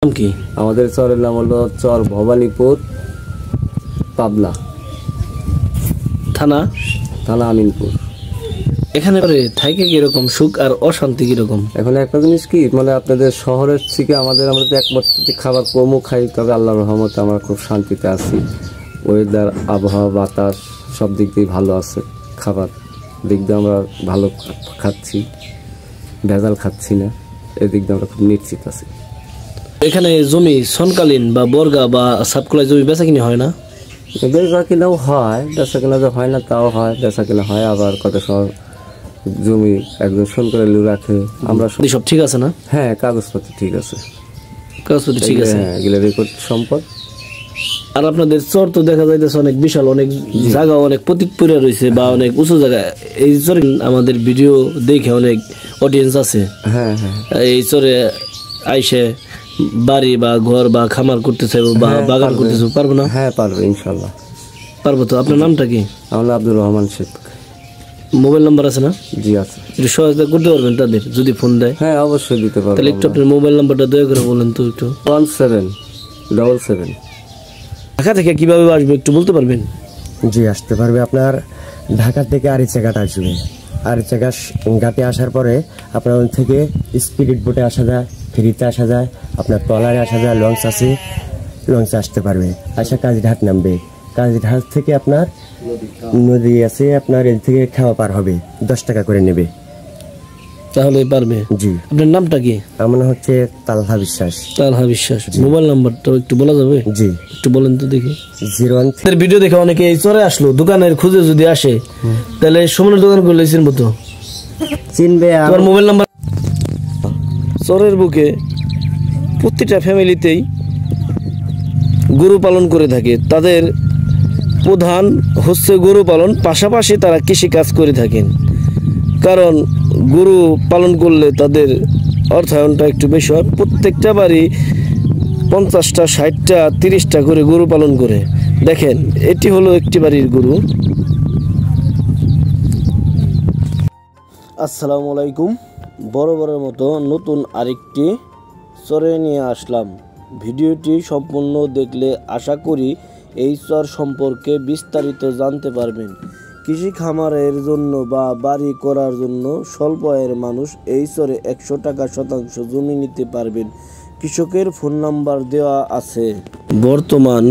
নাম কি? আমাদের চরের নাম হলো চর ভবানীপুর, পাবনা থানা আমিনপুর। এখানে থাকে কিরকম সুখ আর অশান্তি কিরকম? এখন একটা জিনিস কি, মানে আপনাদের শহরের থেকে আমরা তো একমাত্র খাবার কমও খাই, তবে আল্লাহর রহমতে আমরা খুব শান্তিতে আছি। ওয়েদার, আবহাওয়া, বাতাস সব দিক দিয়ে ভালো আছে। খাবার দিক দিয়ে আমরা ভালো খাচ্ছি, ভেজাল খাচ্ছি না, এদিক দিয়ে আমরা খুব নিশ্চিত আছি। এখানে জমি সনকালীন বা বর্গা বা সাবকলা জমি বেচা কিনে হয় না? বেচা কিনাও হয়, বেচা কিনা যে হয় না তাও হয়, বেচা কিনা হয়। আবার কত সব জমি একজন সনকালে রাখে। আমরা সব ঠিক আছে না? হ্যাঁ, কাগজপত্র ঠিক আছে, কাগজপত্র ঠিক আছে। হ্যাঁ, এগুলো রেকর্ড সম্পদ। আর আপনাদের চর তো দেখা যাইতেছে অনেক বিশাল, অনেক জায়গা অনেক প্রতীক পড়ে রয়েছে বা অনেক উঁচু জায়গা। এই চরে আমাদের ভিডিও দেখে অনেক অডিয়েন্স আছে। হ্যাঁ হ্যাঁ, এই চরে আইসে বাড়ি বা ঘর বা খামার করতে চাইবো বা বাগান করতে চাইবো, পারবো না? হ্যাঁ পারবে, ইনশাল্লাহ পারবো। তো আপনার নামটা কি? আমার নাম আব্দুর রহমান শেখ। মোবাইল নাম্বার আছে না? জি আছে। একটু সহায়তা করতে পারবেন তাদের যদি ফোন দেয়? হ্যাঁ অবশ্যই দিতে পারবো। তাহলে একটু আপনার মোবাইল নাম্বারটা দয়া করে বলেন তো একটু। 1777। ঢাকা থেকে কিভাবে আসবে একটু বলতে পারবেন? জি, আসতে পারবে। আপনার ঢাকা থেকে আরিচা ঘাট আসবে। আরিচা ঘাটে আসার পরে আপনার ওখান থেকে স্পিরিট বোটে আসা যায়, ফেরিতে আসা যায়, আপনার ট্রলারে আসা যায়, লঞ্চ আছে, লঞ্চে আসতে পারবে। আসা কাজীঘাট নামবে। কাজীঘাট থেকে আপনার নদী আছে, আপনার এর থেকে খাওয়া পার হবে, 10 টাকা করে নেবে। তাহলে পারবে? জি। আপনার নামটা কি? আমার নাম হচ্ছে তালহা বিশ্বাস। তালহা বিশ্বাস। মোবাইল নাম্বারটা একটু বলা যাবে? জি, একটু বলেন তো দেখি। 01। ভিডিও দেখে অনেকে এই চরে আসলো, দোকানের খুঁজে যদি আসে তাহলে সুমনের দোকান করলে চিনবো তো? চিনবে। তোমার মোবাইল নাম্বার? চরের বুকে প্রতিটা ফ্যামিলিতেই গরু পালন করে থাকে। তাদের প্রধান হচ্ছে গরু পালন, পাশাপাশি তারা কৃষি কাজ করে থাকেন। কারণ গরু পালন করলে তাদের অর্থায়নটা একটু বেশি হয়। প্রত্যেকটা বাড়ি 50টা, 60টা, 30টা করে গরু পালন করে। দেখেন, এটি হলো একটি বাড়ির গরু। আসসালামু আলাইকুম। বরাবরের মতো নতুন আরেকটি চরে নিয়ে আসলাম। ভিডিওটি সম্পূর্ণ দেখলে আশা করি এই চর সম্পর্কে বিস্তারিত জানতে পারবেন। কৃষি খামারের জন্য বা বাড়ি করার জন্য স্বল্প আয়ের মানুষ এই চরে 100 টাকা শতাংশ জমি নিতে পারবেন। কৃষকের ফোন নাম্বার দেওয়া আছে। বর্তমান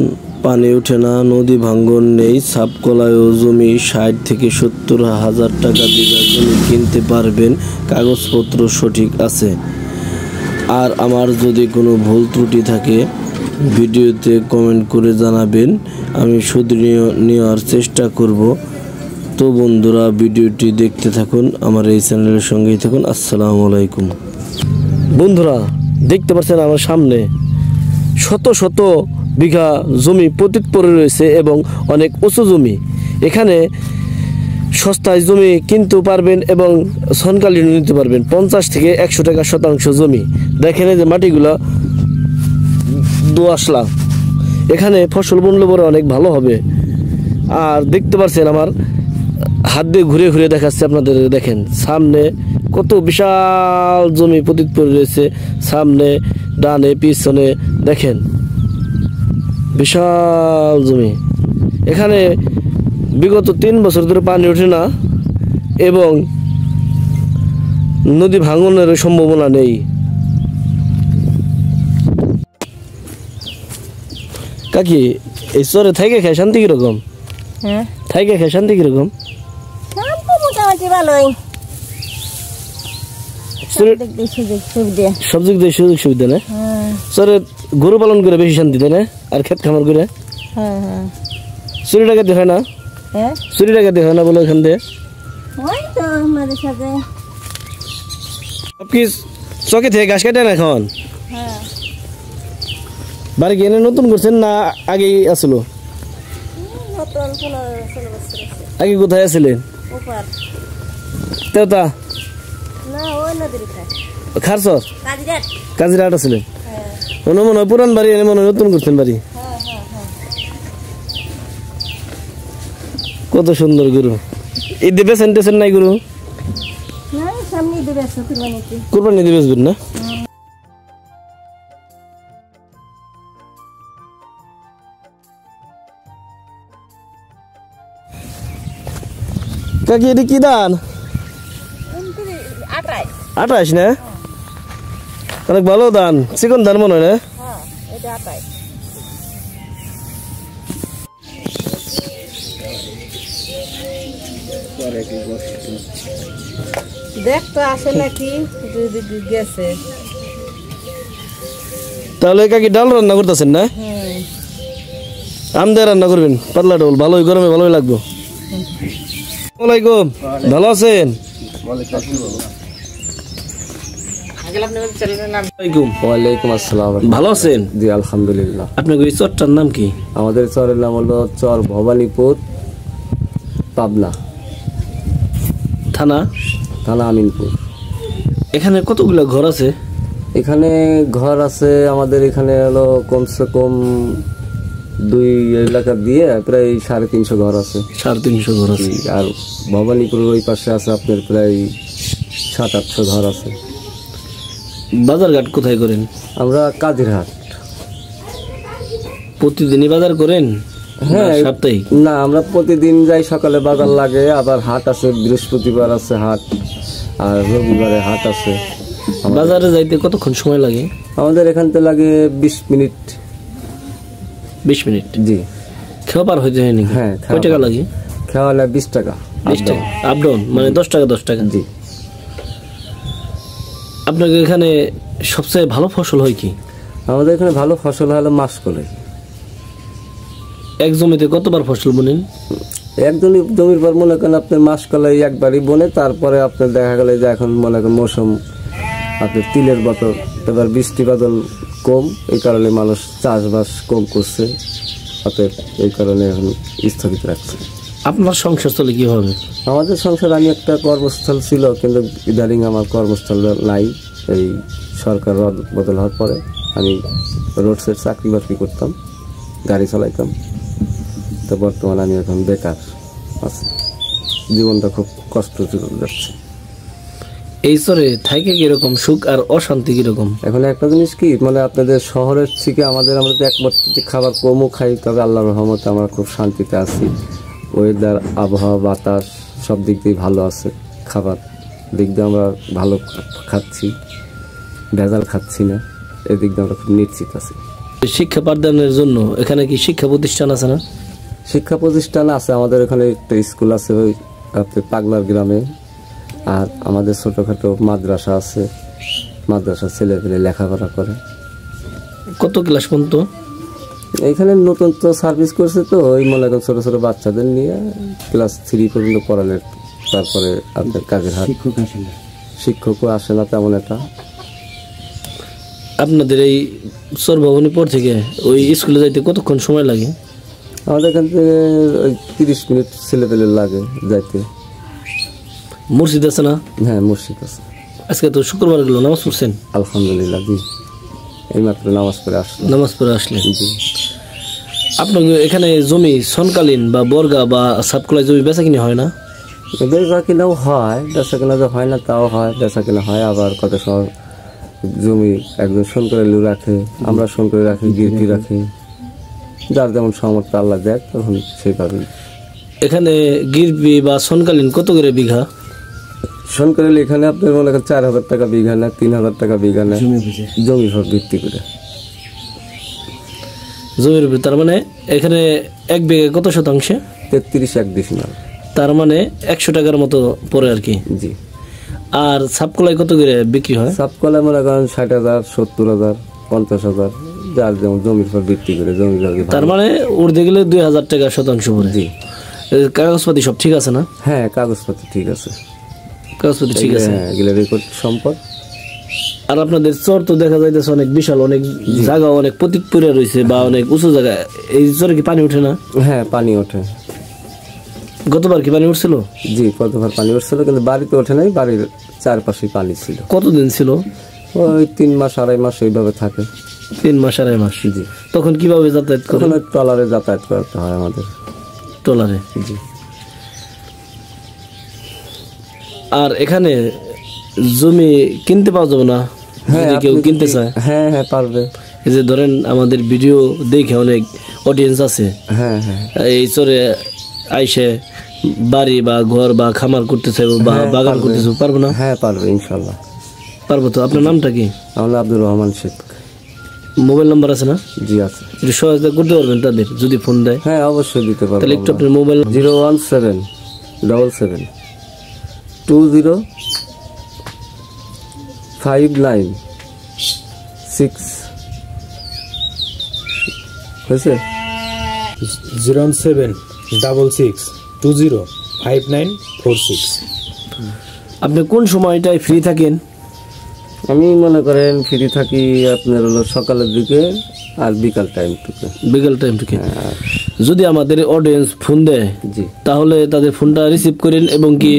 পানি ওঠে না, নদী ভাঙ্গন নেই, সাবকলায়ও জমি 60 থেকে 70 হাজার টাকা বিঘা জমি কিনতে পারবেন, কাগজপত্র সঠিক আছে। আর আমার যদি কোনো ভুল ত্রুটি থাকে ভিডিওতে কমেন্ট করে জানাবেন, আমি শুধরিয়ে নেওয়ার চেষ্টা করব। তো বন্ধুরা, ভিডিওটি দেখতে থাকুন, আমার এই চ্যানেলের সঙ্গেই থাকুন। আসসালামু আলাইকুম। বন্ধুরা, দেখতে পাচ্ছেন আমার সামনে শত শত বিঘা জমি পতিত পড়ে রয়েছে এবং অনেক উঁচু জমি। এখানে সস্তায় জমি কিনতে পারবেন এবং সনকালীন নিতে পারবেন। 50 থেকে 100 টাকা শতাংশ জমি। দেখেন যে মাটিগুলা দোআঁশলা, এখানে ফসল বুনলে পরে অনেক ভালো হবে। আর দেখতে পাচ্ছেন আমার হাত দিয়ে ঘুরে ঘুরে দেখাচ্ছে আপনাদের। দেখেন সামনে কত বিশাল জমি পতিত পড়ে রয়েছে, সামনে, ডানে, পিছনে দেখেন বিশাল জমি। এখানে বিগত 3 বছর ধরে পানি ওঠে না এবং নদী ভাঙনের সম্ভাবনা নেই। কাকি, এই চরে থাকে খায় শান্তি কিরকম? হ্যাঁ, থাকে খায় শান্তি কিরকম? মোটামুটি ভালোই। সব দিক দিয়ে সুযোগ সুবিধা না? চরে গরু পালন করে বেশি শান্তি, তাই না? আর ক্ষেত খামার করে চুরি ডাকাতি হয় না? চুরি ডাকাতি হয় না বলে এখান দিয়ে সব কি চকে থেকে ঘাস কাটে না এখন? বাড়ি গিয়ে নতুন করছেন না আগেই আসলো? আগে কোথায় আছিলেন? তেওতা খারসর কাজিরাট আছিলেন? মনে হয় পুরান বাড়ি, এনে মনে হয় নতুন করছেন বাড়ি। কত সুন্দর গরু। এই দেবে সেন্টেছেন নাই গরু? কুরবানি দিবে না? কাকি এটা কি ধান? 28 না? অনেক ভালো ধান, চিকন ধান মনে হয় না? দেখ তো আসে নাকি গেছে। তাহলে কাকি ডাল রান্না করতেছেন না? আমদে রান্না করবেন পাতলা ডাল, ভালোই গরমে ভালোই লাগবে। ওয়ালাইকুম, ভালো আছেন? ওয়ালাইকুম আসসালাম। ভালো আছেন? জি আলহামদুলিল্লাহ। আপনার এই চরটার নাম কি? আমাদের চরের নাম হলো চর ভবানীপুর, পাবনা থানা? থানা আমিনপুর। এখানে কতগুলো ঘর আছে? এখানে ঘর আছে আমাদের এখানে হলো কমসে কম 2 এলাকা দিয়ে প্রায় 350 ঘর আছে। 350 ঘর আছে। আর ভবানীপুরের ওই পাশে আছে আপনার প্রায় 700-800 ঘর আছে। বাজারঘাট কোথায় করেন? আমরা কাজিরহাট। প্রতিদিনই বাজার করেন? হ্যাঁ, সাপ্তাহিক? না, আমরা প্রতিদিন যাই, সকালে বাজার লাগে, আবার হাট আছে, বৃহস্পতিবার আছে হাট, আর রবিবারে হাট আছে। বাজারে যাইতে কতক্ষণ সময় লাগে? আমাদের এখান থেকে লাগে 20 মিনিট। 20 মিনিট? জি। খাওয়া পার হইতে হয় নাকি? হ্যাঁ। কয় টাকা লাগে? খাওয়া লাগে 20 টাকা। 20 টাকা আপ ডাউন, মানে 10 টাকা 10 টাকা। জি। আপনাদের এখানে সবচেয়ে ভালো ফসল হয় কি? আমাদের এখানে ভালো ফসল হলো মাসকলাই। এক জমিতে কতবার ফসল বোনেন? একজনই জমির পর মনে করেন আপনার মাসকলাই একবারই বনে, তারপরে আপনার দেখা গেল যে এখন মনে করেন মৌসুম আপনার তিলের বছর, এবার বৃষ্টি বাদল কম, এই কারণে মানুষ চাষবাস কম করছে, অতএব এই কারণে এখন স্থগিত রাখছে। আপনার সংসার চলে কিভাবে? আমাদের সংসার, আমি একটা কর্মস্থল ছিল, কিন্তু ইদানিং আমার কর্মস্থল নাই। এই সরকার বদল হওয়ার পরে আমি রোডসের চাকরি বাকরি করতাম, গাড়ি চালাইতাম। তো বর্তমানে আমি এখন বেকার আছি, জীবনটা খুব কষ্ট যাচ্ছে। এই চরে থাকে কিরকম সুখ আর অশান্তি কিরকম? এখন একটা জিনিস কি, মানে আপনাদের শহরের থেকে আমরা তো একমাত্র খাবার কমও খাই, তবে আল্লাহর রহমতে আমরা খুব শান্তিতে আছি। ওয়েদার, আবহাওয়া, বাতাস সব দিক দিয়ে ভালো আছে। খাবার দিক দিয়ে আমরা ভালো খাচ্ছি, ভেজাল খাচ্ছি না, এদিক দিয়ে আমরা খুব নিশ্চিত আছি। শিক্ষা পাঠদানের জন্য এখানে কি শিক্ষা প্রতিষ্ঠান আছে না? শিক্ষা প্রতিষ্ঠান আছে, আমাদের এখানে একটা স্কুল আছে ওই আপনার পাগলার গ্রামে, আর আমাদের ছোটোখাটো মাদ্রাসা আছে, মাদ্রাসা ছেলেপেলে লেখাপড়া করে। কত ক্লাস পর্যন্ত? এইখানে নতুন তো সার্ভিস করছে, তো ওই মনে করেন ছোটো ছোটো বাচ্চাদের নিয়ে ক্লাস 3 পর্যন্ত পড়ালেন। তারপরে আপনার কাজের হাট, শিক্ষকও আসে না তেমন একটা। আপনাদের এই চর ভবানীপুর থেকে ওই স্কুলে যাইতে কতক্ষণ সময় লাগে? আমাদের এখান থেকে ওই 30 মিনিট ছেলেপেলে লাগে যাইতে। মসজিদ আছে না? হ্যাঁ, মসজিদ আছে। আজকে তো শুক্রবার গেল, নামাজ পড়ছেন? আলহামদুলিল্লাহ, জি, এইমাত্র নামাজ পড়ে আসলাম। নামাজ পড়ে আসলেন? জি। আপনার এখানে জমি সনকালীন বা বর্গা বা সাবকলা জমি বেচা কিনে হয় না? বেচা কিনাও হয়, বেচা কিনা যে হয় না তাও হয়, বেচা কিনা হয়। আবার কত সময় জমি একজন শোন করে রাখে, আমরা শোন করে রাখি, গিরকি রাখি, যার যেমন সামর্থ্য আল্লাহ দেয় তখন সেইভাবেই। এখানে গিরবি বা সনকালীন কত করে বিঘা? শোন করে এখানে আপনার মনে করেন 4,000 টাকা বিঘা না 3,000 টাকা বিঘা না, জমির উপর ভিত্তি করে। জমির উপর, তার মানে এখানে এক বিঘা কত শতাংশে? 33 ডিসিমাল, তার মানে 100 টাকার মতো পড়ে আর কি। জি। আর সাবকলাই কত করে বিক্রি হয়? সাবকলা মনে করেন 60,000, 70,000, 50,000, যার যেমন জমির উপর ভিত্তি করে। জমি তার মানে উঠতে গেলে 2,000 টাকা শতাংশ পড়ে। জি। কাগজপাতি সব ঠিক আছে না? হ্যাঁ, কাগজপত্র ঠিক আছে, কাগজপাতি ঠিক আছে। হ্যাঁ, এগুলো রেকর্ড সম্পদ। আর আপনাদের চর তো দেখা যাইতেছে অনেক বিশাল, অনেক জায়গা, অনেক প্রতীক পড়ে রয়েছে বা অনেক উঁচু জায়গা। এই চরে কি পানি ওঠে না? হ্যাঁ, পানি ওঠে। গতবার কি পানি উঠছিল? জি, কতবার পানি উঠছিল, কিন্তু বাড়িতে ওঠে নাই, বাড়ির চারপাশে পানি ছিল। কতদিন ছিল? ওই 3 মাস 2.5 মাস এইভাবে থাকে। 3 মাস 2.5 মাস? জি। তখন কিভাবে যাতায়াত করে? তখন ট্রলারে যাতায়াত করতে হয় আমাদের। ট্রলারে? জি। আর এখানে জমি কিনতে পাওয়া যাবে না? হ্যাঁ, যদি কেউ কিনতে চায়? হ্যাঁ হ্যাঁ, পারবে। এই যে ধরেন আমাদের ভিডিও দেখে অনেক অডিয়েন্স আছে, হ্যাঁ হ্যাঁ, এই চরে আইসে বাড়ি বা ঘর বা খামার করতে চাইবো বা বাগান করতে চাইবো, পারবো না? হ্যাঁ পারবে ইনশাল্লাহ পারবো তো। আপনার নামটা কি? আমার নাম আব্দুর রহমান শেখ। মোবাইল নাম্বার আছে না? জি আছে। একটু সহায়তা করতে পারবেন তাদের যদি ফোন দেয়? হ্যাঁ অবশ্যই দিতে পারবো। তাহলে একটু আপনার মোবাইল 017772059 হয়েছে? 076620596। আপনি কোন সময়টায় ফ্রি থাকেন? আমি মনে করেন ফ্রি থাকি আপনার হলো সকালের দিকে আর বিকাল টাইম থেকে। বিকেল টাইম থেকে। যদি আমাদের অডিয়েন্স ফোন দেয় জি তাহলে তাদের ফোনটা রিসিভ করেন এবং কি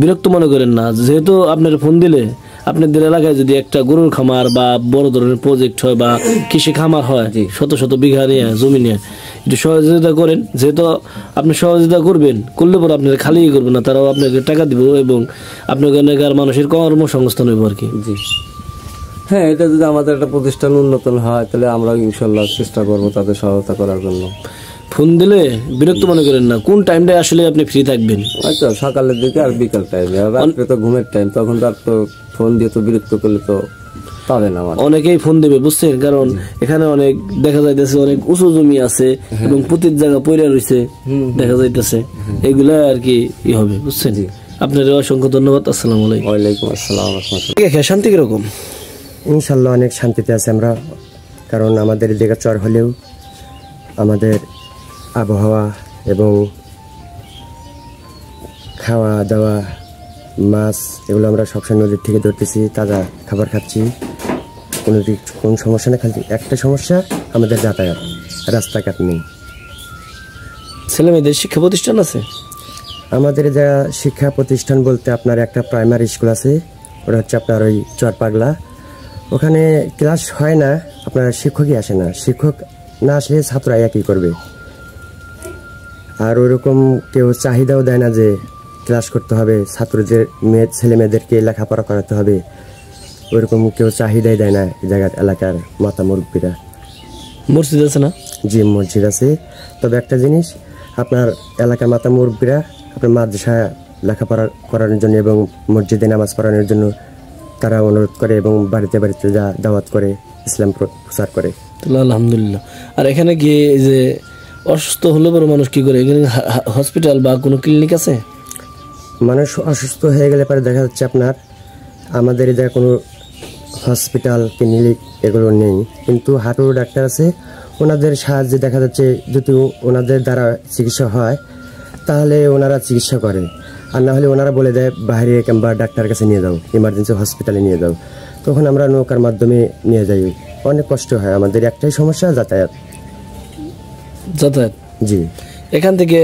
বিরক্ত মনে করেন না, যেহেতু আপনার ফোন দিলে আপনাদের এলাকায় যদি একটা গরুর খামার বা বড় ধরনের প্রজেক্ট হয় বা কৃষি খামার হয় শত শত বিঘা নিয়ে জমি নিয়ে, একটু সহযোগিতা করেন। যেহেতু আপনি সহযোগিতা করবেন, করলে পরে আপনার খালি করবেন না, তারাও আপনাকে টাকা দিব এবং আপনার এলাকার মানুষের কর্মসংস্থান হইব আর কি। জি হ্যাঁ, এটা যদি আমাদের একটা প্রতিষ্ঠান উন্নতন হয় তাহলে আমরা ইনশাল্লাহ চেষ্টা করবো তাদের সহায়তা করার জন্য। ফোন দিলে বিরক্ত মনে করেন না, কোন টাইমটায় আসলে আপনি ফ্রি থাকবেন? আচ্ছা সকালের দিকে আর বিকাল টাইমে, আর রাত্রে তো ঘুমের টাইম, তখন তো আর তো ফোন দিয়ে তো বিরক্ত করলে তো পাবে না। অনেকেই ফোন দেবে বুঝছেন, কারণ এখানে অনেক দেখা যাইতেছে অনেক উঁচু জমি আছে এবং প্রতির জায়গা পয়রা রয়েছে দেখা যাইতেছে, এগুলা আর কি হবে বুঝছেন। আপনার অসংখ্য ধন্যবাদ। আসসালামু আলাইকুম। ওয়ালাইকুম আসসালাম রাহমাতুল্লাহ। শান্তি কিরকম? ইনশাল্লাহ অনেক শান্তিতে আছি আমরা, কারণ আমাদের এদিকে চর হলেও আমাদের আবহাওয়া এবং খাওয়া দাওয়া মাছ এগুলো আমরা সবসময় নদীর থেকে ধরতেছি, তাজা খাবার খাচ্ছি, কোন সমস্যা না। খালি একটা সমস্যা আমাদের যাতায়াত, রাস্তাঘাট নেই। ছেলে মেয়েদের শিক্ষা প্রতিষ্ঠান আছে? আমাদের যা শিক্ষা প্রতিষ্ঠান বলতে আপনার একটা প্রাইমারি স্কুল আছে, ওটা হচ্ছে আপনার ওই চরপাগলা। ওখানে ক্লাস হয় না, আপনার শিক্ষকই আসে না, শিক্ষক না আসলে ছাত্ররা একই করবে। আর ওইরকম কেউ চাহিদাও দেয় না যে ক্লাস করতে হবে, ছাত্রদের ছেলে মেয়েদেরকে লেখাপড়া করাতে হবে, ওইরকম কেউ চাহিদাই দেয় না এই জায়গার এলাকার মাতা মুরব্বীরা। মসজিদ আছে না? জি মসজিদ আছে, তবে একটা জিনিস আপনার এলাকার মাতা মুরব্বীরা আপনার মাদ্রাসা লেখাপড়া করানোর জন্য এবং মসজিদে নামাজ পড়ানোর জন্য তারা অনুরোধ করে এবং বাড়িতে বাড়িতে যা দাওয়াত করে ইসলাম প্রচার করে। আলহামদুলিল্লাহ। আর এখানে গিয়ে যে অসুস্থ হলে পরে মানুষ কি করে, এখানে হসপিটাল বা কোনো ক্লিনিক আছে? মানুষ অসুস্থ হয়ে গেলে পরে দেখা যাচ্ছে আপনার আমাদের এদের কোনো হসপিটাল ক্লিনিক এগুলো নেই, কিন্তু হাঁটুর ডাক্তার আছে, ওনাদের সাহায্যে দেখা যাচ্ছে যদি ওনাদের দ্বারা চিকিৎসা হয় তাহলে ওনারা চিকিৎসা করে, আর না হলে ওনারা বলে দেয় বাইরে কিংবা ডাক্তারের কাছে নিয়ে যাও, ইমার্জেন্সি হসপিটালে নিয়ে যাও, তখন আমরা নৌকার মাধ্যমে নিয়ে যাই। অনেক কষ্ট হয় আমাদের, একটাই সমস্যা যাতায়াত। যাতায়াত? জি। এখান থেকে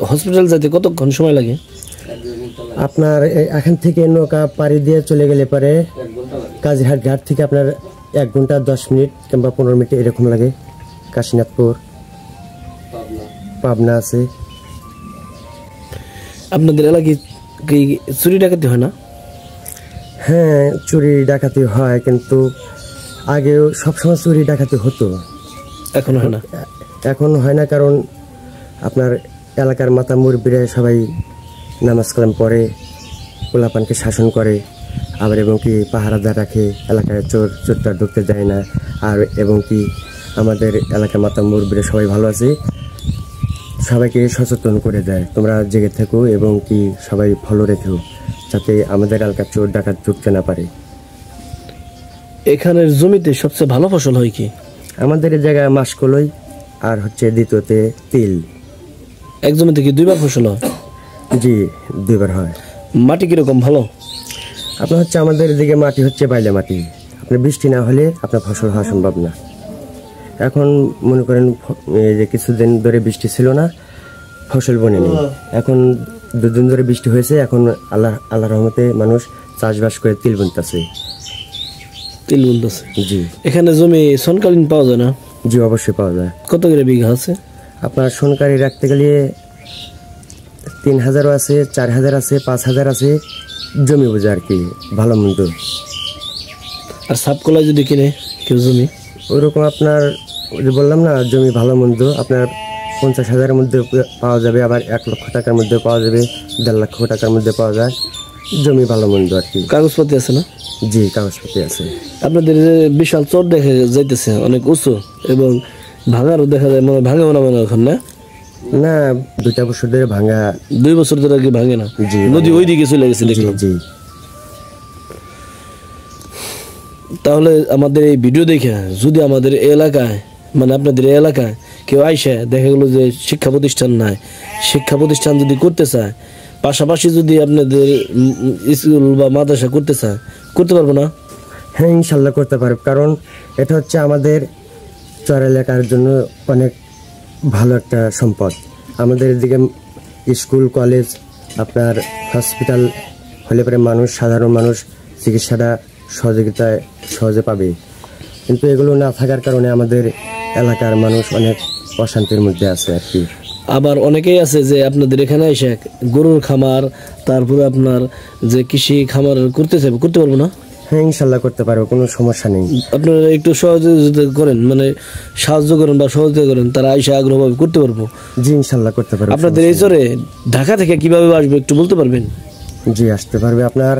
হসপিটাল যেতে কতক্ষণ সময় লাগে? আপনার এখান থেকে নৌকা পাড়ি দিয়ে চলে গেলে পরে কাজীরহাট ঘাট থেকে আপনার 1 ঘন্টা 10 মিনিট কিংবা 15 মিনিট এরকম লাগে। কাশীনাথপুর পাবনা আছে। আপনাদের এলাকায় কি চুরি ডাকাতি হয় না? হ্যাঁ চুরি ডাকাতি হয়, কিন্তু আগেও সবসময় চুরি ডাকাতি হতো, এখন হয় না। এখন হয় না, কারণ আপনার এলাকার মাতা মুরব্বীরা সবাই নামাজ কালাম পড়ে, পোলাপানকে শাসন করে, আবার এবং কি পাহারাদার রাখে, এলাকায় চোরটা ঢুকতে দেয় না। আর এবং কি আমাদের এলাকার মাতা মুরব্বীরা সবাই ভালো আছে, সবাইকে সচেতন করে দেয় তোমরা জেগে থেকো এবং কি সবাই ফলো রেখো, যাতে আমাদের এলাকার চোর ডাকাত ঢুকতে না পারে। এখানের জমিতে সবচেয়ে ভালো ফসল হয় কি? আমাদের এই জায়গায় মাসকলই আর হচ্ছে দ্বিতীয়তে তিল। এক জমিতে কি 2 বার ফসল হয়? জি 2 বার হয়। মাটি কিরকম ভালো? আপনার হচ্ছে আমাদের এদিকে মাটি হচ্ছে বাইলা মাটি, আপনার বৃষ্টি না হলে আপনার ফসল হওয়া সম্ভব না। এখন মনে করেন এই যে কিছুদিন ধরে বৃষ্টি ছিল না, ফসল বনেনি, এখন 2 দিন ধরে বৃষ্টি হয়েছে, এখন আল্লাহ রহমতে মানুষ চাষবাস করে তিল বুনতেছে। তিল বুনতেছে? জি। এখানে জমি সনকালীন পাওয়া যায় না? জি অবশ্যই পাওয়া যায়। কত করে বিঘা আছে? আপনার সনকারি রাখতে গেলে 3000 আছে, 4000 আছে, 5000 আছে, জমি বোঝা আর কি ভালো মন্দ। আর সাবকলা যদি কিনে কেউ জমি? ওইরকম আপনার ওই যে বললাম না জমি ভালো মন্দ, আপনার 50,000-এর মধ্যে পাওয়া যাবে, আবার 1 লক্ষ টাকার মধ্যে পাওয়া যাবে, 1.5 লক্ষ টাকার মধ্যে পাওয়া যায়। জমি ভালো মন্দ আর কি। কাগজপত্র আছে না? জি, কাগজপত্র আছে। আপনাদের যে বিশাল চর দেখা যাইতেছে, অনেক উঁচু এবং ভাঙারও দেখা যায়, মানে ভাঙে মনে হয় এখন না? না, 2 বছর ধরে ভাঙা। 2 বছর ধরে কি ভাঙে না? জি, নদী ওই দিকে চলে গেছে জি দেখলাম। জি। তাহলে আমাদের এই ভিডিও দেখে যদি আমাদের এলাকায়, মানে আপনাদের এলাকায় কেউ আইসে দেখা গেলো যে শিক্ষা প্রতিষ্ঠান নাই, শিক্ষা প্রতিষ্ঠান যদি করতে চায়, পাশাপাশি যদি আপনাদের স্কুল বা মাদ্রাসা করতে চায়, করতে পারবো না? হ্যাঁ, ইনশাল্লাহ করতে পারবে, কারণ এটা হচ্ছে আমাদের চর এলাকার জন্য অনেক ভালো একটা সম্পদ। আমাদের এদিকে স্কুল, কলেজ, আপনার হসপিটাল হলে পরে মানুষ, সাধারণ মানুষ চিকিৎসাটা সহজে পাবে, কিন্তু এগুলো না থাকার কারণে আমাদের এলাকার মানুষ অনেক অশান্তির মধ্যে আছে আর কি। আবার অনেকেই আছে যে আপনাদের এখানে এসে গরুর খামার, তারপরে আপনার যে কৃষি খামার করতে চাইবে, করতে পারবো না? হ্যাঁ, ইনশাল্লাহ করতে পারবো, কোনো সমস্যা নেই। আপনারা একটু সহযোগিতা করেন, মানে সাহায্য করেন বা সহযোগিতা করেন, তারা আইসা আগ্রহভাবে করতে পারবো। জি, ইনশাল্লাহ করতে পারবো। আপনাদের এই চরে ঢাকা থেকে কিভাবে আসবে একটু বলতে পারবেন? জি, আসতে পারবে। আপনার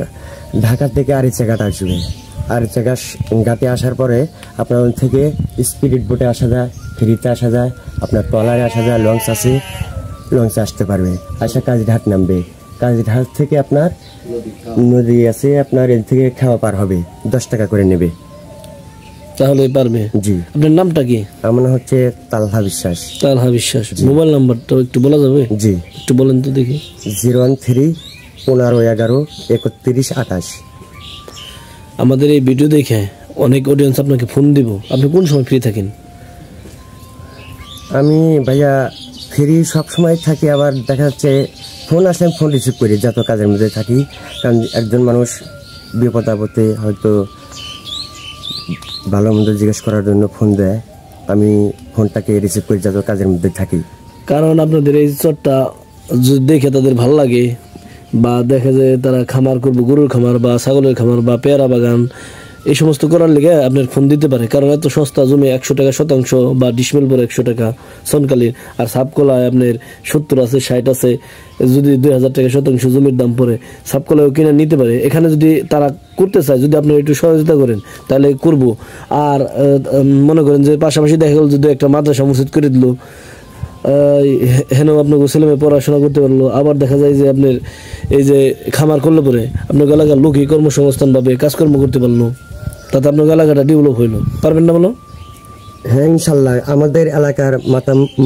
ঢাকা থেকে আরিচা ঘাট আসবে। আরিচা ঘাটে আসার পরে আপনার ওখান থেকে স্পিরিট বোটে আসা যায়, ফেরিতে আসা যায়, আপনার ট্রলারে আসা যায়, লঞ্চ আছে, লঞ্চে আসতে পারবে। আসা কাজীঘাট নামবে, কাজীঘাট থেকে আপনার নদী আছে, আপনার এর থেকে খাওয়া পার হবে, 10 টাকা করে নেবে। তাহলে পারবে? জি। আপনার নামটা কি? আমার নাম হচ্ছে তালহা বিশ্বাস। তালহা বিশ্বাস। মোবাইল নাম্বারটা একটু বলা যাবে? জি, একটু বলেন তো দেখি। 013-1511-3128। আমাদের এই ভিডিও দেখে অনেক অডিয়েন্স আপনাকে ফোন দিব, আপনি কোন সময় ফ্রি থাকেন? আমি ভাইয়া ফ্রি সব সময় থাকি, আবার দেখা যাচ্ছে ফোন আসলে ফোন রিসিভ করি, যত কাজের মধ্যে থাকি। কারণ একজন মানুষ বিপদ আপদে হয়তো ভালো মন্দ জিজ্ঞেস করার জন্য ফোন দেয়, আমি ফোনটাকে রিসিভ করি যত কাজের মধ্যে থাকি। কারণ আপনাদের এই চরটা যদি দেখে তাদের ভালো লাগে, বা দেখে যে তারা খামার করবো, গরুর খামার বা ছাগলের খামার বা পেয়ারা বাগান, এই সমস্ত করার লেগে আপনার ফোন দিতে পারে। কারণ এত সস্তা জমি, 100 টাকা শতাংশ বা ডিসমেল পরে 100 টাকা সনকালীর, আর সাবকলায় আপনার 70 আছে, 60 আছে। যদি 2000 টাকা শতাংশ জমির দাম পড়ে, সাবকলাও কিনে নিতে পারে। এখানে যদি তারা করতে চায়, যদি আপনি একটু সহযোগিতা করেন তাহলে করব। আর মনে করেন যে পাশাপাশি দেখা গেল যদি একটা মাদ্রাসা মসজিদ করে দিল, হেন আপনার ছেলেমেয়ে পড়াশোনা করতে পারলো। আবার দেখা যায় যে আপনার এই যে খামার করলে পরে আপনার এলাকার লোকই কর্মসংস্থান ভাবে কাজকর্ম করতে পারলো, তাতে আপনার এলাকাটা ডেভেলপ হইলো। পারবেন না বলো? হ্যাঁ, ইনশাল্লাহ আমাদের এলাকার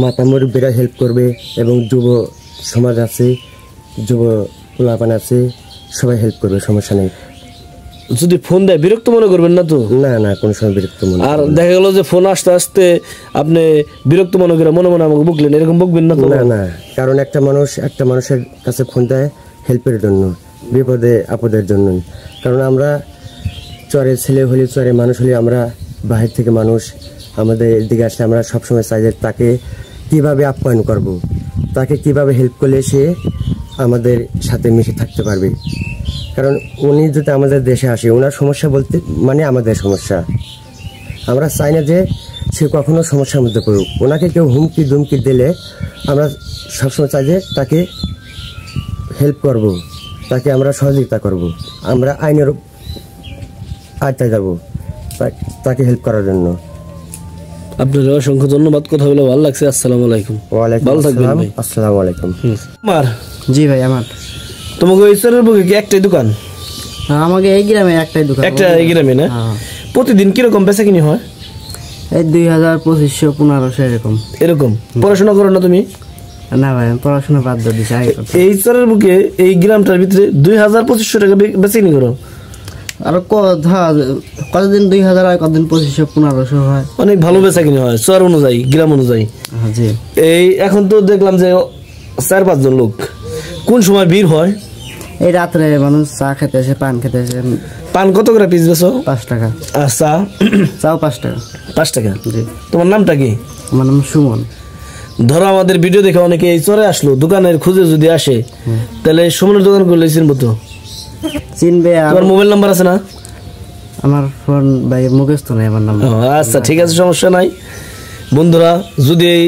মাতামুরব্বীরা হেল্প করবে, এবং যুব সমাজ আছে, যুব পোলাপান আছে, সবাই হেল্প করবে, সমস্যা নেই। যদি ফোন দেয় বিরক্ত মনে করবেন না তো? না না, কোনো সময় বিরক্ত মনে। আর দেখা গেল যে ফোন আসতে আসতে আপনি বিরক্ত মনে করে মনে মনে আমাকে বকলেন, এরকম বকবেন না তো? না না, কারণ একটা মানুষের কাছে ফোন দেয় হেল্পের জন্য, বিপদে আপদের জন্যই। কারণ আমরা চরের ছেলে হলে, চরের মানুষ হলে, আমরা বাহির থেকে মানুষ, আমাদের দিকে আসলে আমরা সবসময় চাই যে তাকে কীভাবে আপ্যায়ন করব, তাকে কিভাবে হেল্প করলে সে আমাদের সাথে মিশে থাকতে পারবে। কারণ উনি যদি আমাদের দেশে আসে, ওনার সমস্যা বলতে মানে আমাদের সমস্যা। আমরা চাই না যে সে কখনো সমস্যার মধ্যে পড়ুক। ওনাকে কেউ হুমকি দুমকি দিলে আমরা সবসময় চাই যে তাকে হেল্প করব, তাকে আমরা সহযোগিতা করব, আমরা আইনের আয়তায় যাব তাকে হেল্প করার জন্য। আপনার অসংখ্য ধন্যবাদ, কথা বলে ভালো লাগছে। আসসালামু আলাইকুম। ভালো থাকবেন ভাই। আসসালামু আলাইকুম। আমার জি ভাই, আমার তোমাকে ওই চরের বুকে কি একটাই দোকান? আমাকে এই গ্রামে একটাই দোকান। একটা এই গ্রামে না? প্রতিদিন কিরকম বেচা কিনি হয়? এই 2000, 2500, 1500 এরকম। এরকম? পড়াশোনা করো না তুমি? না ভাই, আমি পড়াশোনা বাদ দিয়ে দিছি আগে করতে। এই চরের বুকে এই গ্রামটার ভিতরে 2000-2500 টাকা বেচা কিনি করো? আর কতদিন 2000 হয়, কতদিন 2500, 1500 হয়। অনেক ভালো বেচা কিনি হয় চর অনুযায়ী, গ্রাম অনুযায়ী। জি। এই এখন তো দেখলাম যে 4-5 জন লোক। কোন সময় ভিড় হয়? এই রাত্রে মানুষ চা খেতে আসে, পান খেতে আসে। পান কত করে পিস বেচো? 5 টাকা। আর চা? চাও 5 টাকা। 5 টাকা? জি। তোমার নামটা কি? আমার নাম সুমন। ধরো আমাদের ভিডিও দেখে অনেকে এই চরে আসলো, দোকানের খুঁজে যদি আসে, তাহলে সুমনের দোকান করলে চিনবো তো? চিনবে। তোমার মোবাইল নাম্বার আছে না? আমার ফোন ভাই মুখস্থ নেই আমার নাম্বার। আচ্ছা, ঠিক আছে, সমস্যা নাই। বন্ধুরা, যদি এই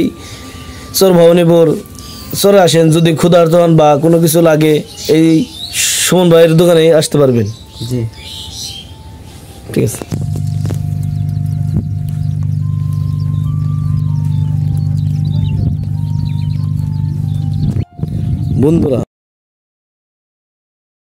চর ভবানীপুর চরে আসেন, যদি ক্ষুধার্ত হন বা কোনো কিছু লাগে এই সুমন ভাইয়ের দোকানে আসতে পারবেন। জি। ঠিক আছে। বন্ধুরা